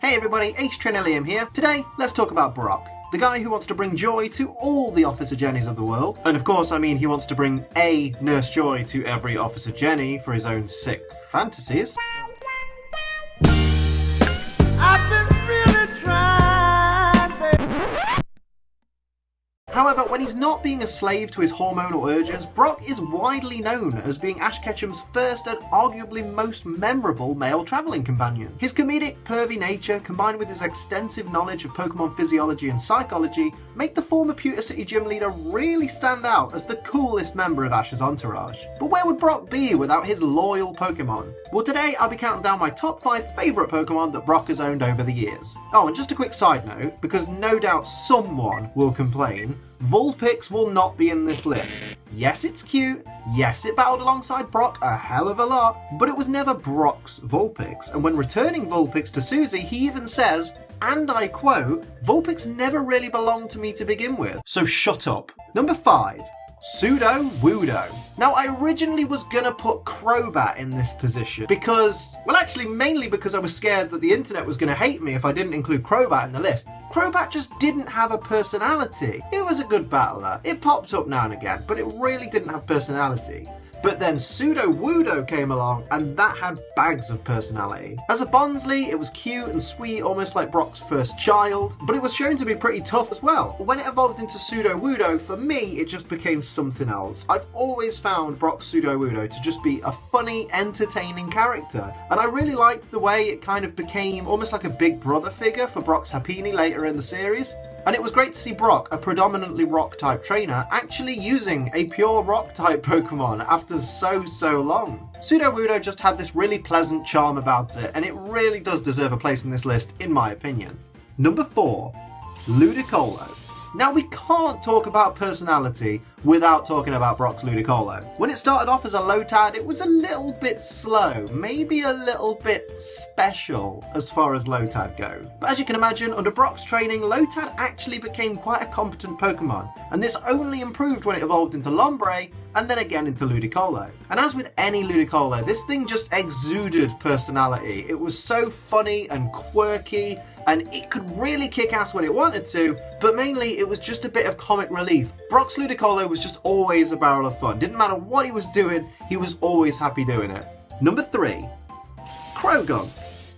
Hey everybody, H-Trenillium here. Today, let's talk about Brock, the guy who wants to bring joy to all the Officer Jennies of the world. And of course, I mean he wants to bring a Nurse Joy to every Officer Jenny for his own sick fantasies. I've been really trying, baby. However, when he's not being a slave to his hormonal urges, Brock is widely known as being Ash Ketchum's first and arguably most memorable male travelling companion. His comedic, pervy nature, combined with his extensive knowledge of Pokemon physiology and psychology, make the former Pewter City gym leader really stand out as the coolest member of Ash's entourage. But where would Brock be without his loyal Pokemon? Well, today I'll be counting down my top 5 favourite Pokemon that Brock has owned over the years. Oh, and just a quick side note, because no doubt someone will complain, Vulpix will not be in this list. Yes, it's cute, yes, it battled alongside Brock a hell of a lot, but it was never Brock's Vulpix, and when returning Vulpix to Susie, he even says, and I quote, "Vulpix never really belonged to me to begin with, so shut up." Number 5. Sudowoodo. Now, I originally was gonna put Crobat in this position because, well, actually mainly because I was scared that the internet was gonna hate me if I didn't include Crobat in the list. Crobat just didn't have a personality. It was a good battler. It popped up now and again, but it really didn't have personality. But then Sudowoodo came along and that had bags of personality. As a Bonsly, it was cute and sweet, almost like Brock's first child, but it was shown to be pretty tough as well. When it evolved into Sudowoodo, for me, it just became something else. I've always found Brock's Sudowoodo to just be a funny, entertaining character, and I really liked the way it kind of became almost like a big brother figure for Brock's Happiny later in the series. And it was great to see Brock, a predominantly rock-type trainer, actually using a pure rock-type Pokemon after so long. Sudowoodo just had this really pleasant charm about it, and it really does deserve a place in this list, in my opinion. Number 4. Ludicolo. Now, we can't talk about personality without talking about Brock's Ludicolo. When it started off as a Lotad, it was a little bit slow, maybe a little bit special as far as Lotad goes. But as you can imagine, under Brock's training, Lotad actually became quite a competent Pokemon, and this only improved when it evolved into Lombre, and then again into Ludicolo. And as with any Ludicolo, this thing just exuded personality. It was so funny and quirky, and it could really kick ass when it wanted to, but mainly it was just a bit of comic relief. Brock's Ludicolo was just always a barrel of fun. Didn't matter what he was doing, he was always happy doing it. Number 3. Croagunk.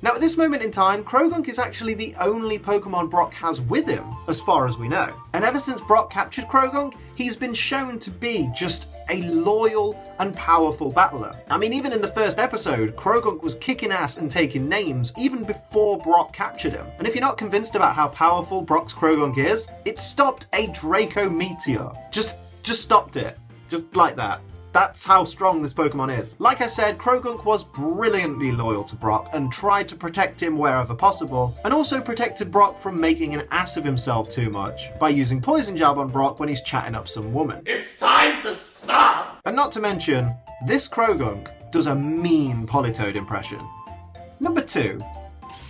Now, at this moment in time, Croagunk is actually the only Pokemon Brock has with him, as far as we know. And ever since Brock captured Croagunk, he's been shown to be just a loyal and powerful battler. I mean, even in the first episode, Croagunk was kicking ass and taking names even before Brock captured him. And if you're not convinced about how powerful Brock's Croagunk is, it stopped a Draco Meteor. Just stopped it. Just like that. That's how strong this Pokemon is. Like I said, Croagunk was brilliantly loyal to Brock and tried to protect him wherever possible, and also protected Brock from making an ass of himself too much by using Poison Jab on Brock when he's chatting up some woman. It's time to stop! And not to mention, this Croagunk does a mean Politoed impression. Number 2.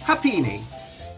Happiny.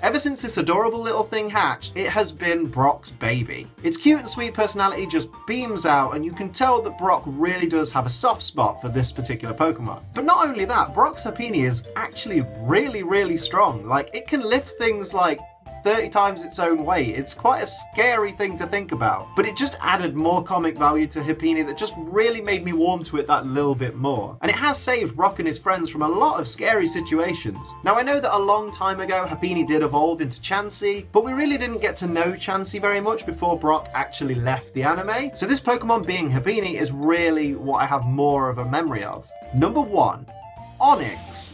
Ever since this adorable little thing hatched, it has been Brock's baby. Its cute and sweet personality just beams out, and you can tell that Brock really does have a soft spot for this particular Pokemon. But not only that, Brock's Happiny is actually really strong. Like, it can lift things like 30 times its own weight. It's quite a scary thing to think about, but it just added more comic value to Happiny that just really made me warm to it that little bit more. And it has saved Brock and his friends from a lot of scary situations. Now, I know that a long time ago Happiny did evolve into Chansey, but we really didn't get to know Chansey very much before Brock actually left the anime, so this Pokemon being Happiny is really what I have more of a memory of. Number 1. Onyx.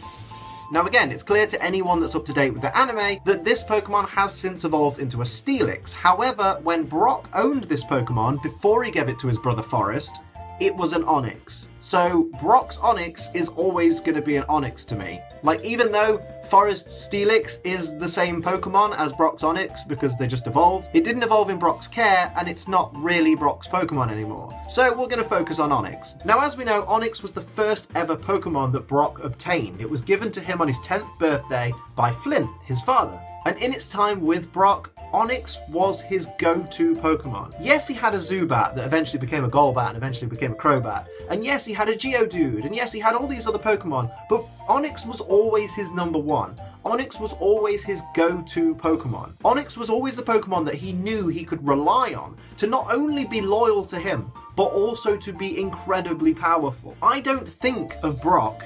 Now again, it's clear to anyone that's up to date with the anime that this Pokemon has since evolved into a Steelix. However, when Brock owned this Pokemon before he gave it to his brother Forest, it was an Onyx. So Brock's Onyx is always going to be an Onyx to me. Like, even though Forest's Steelix is the same Pokemon as Brock's Onyx because they just evolved, it didn't evolve in Brock's care, and it's not really Brock's Pokemon anymore. So we're going to focus on Onyx. Now, as we know, Onyx was the first ever Pokemon that Brock obtained. It was given to him on his 10th birthday by Flint, his father. And in its time with Brock, Onyx was his go-to Pokemon. Yes, he had a Zubat that eventually became a Golbat and eventually became a Crobat. And yes, he had a Geodude, and yes, he had all these other Pokemon, but Onyx was always his number one. Onyx was always his go-to Pokemon. Onyx was always the Pokemon that he knew he could rely on to not only be loyal to him, but also to be incredibly powerful. I don't think of Brock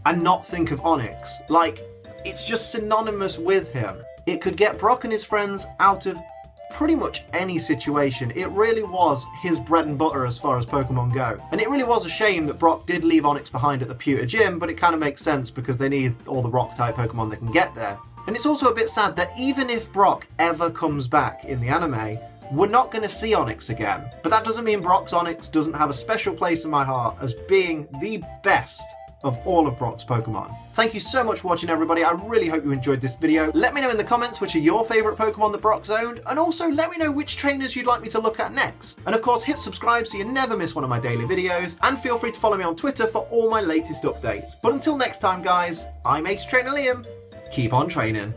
and not think of Onyx. Like, it's just synonymous with him. It could get Brock and his friends out of pretty much any situation. It really was his bread and butter as far as Pokemon go. And it really was a shame that Brock did leave Onyx behind at the Pewter Gym, but it kind of makes sense because they need all the rock-type Pokemon they can get there. And it's also a bit sad that even if Brock ever comes back in the anime, we're not going to see Onyx again. But that doesn't mean Brock's Onyx doesn't have a special place in my heart as being the best of all of Brock's Pokemon. Thank you so much for watching, everybody. I really hope you enjoyed this video. Let me know in the comments which are your favourite Pokemon that Brock's owned, and also let me know which trainers you'd like me to look at next. And of course, hit subscribe so you never miss one of my daily videos, and feel free to follow me on Twitter for all my latest updates. But until next time, guys, I'm Ace Trainer Liam. Keep on training.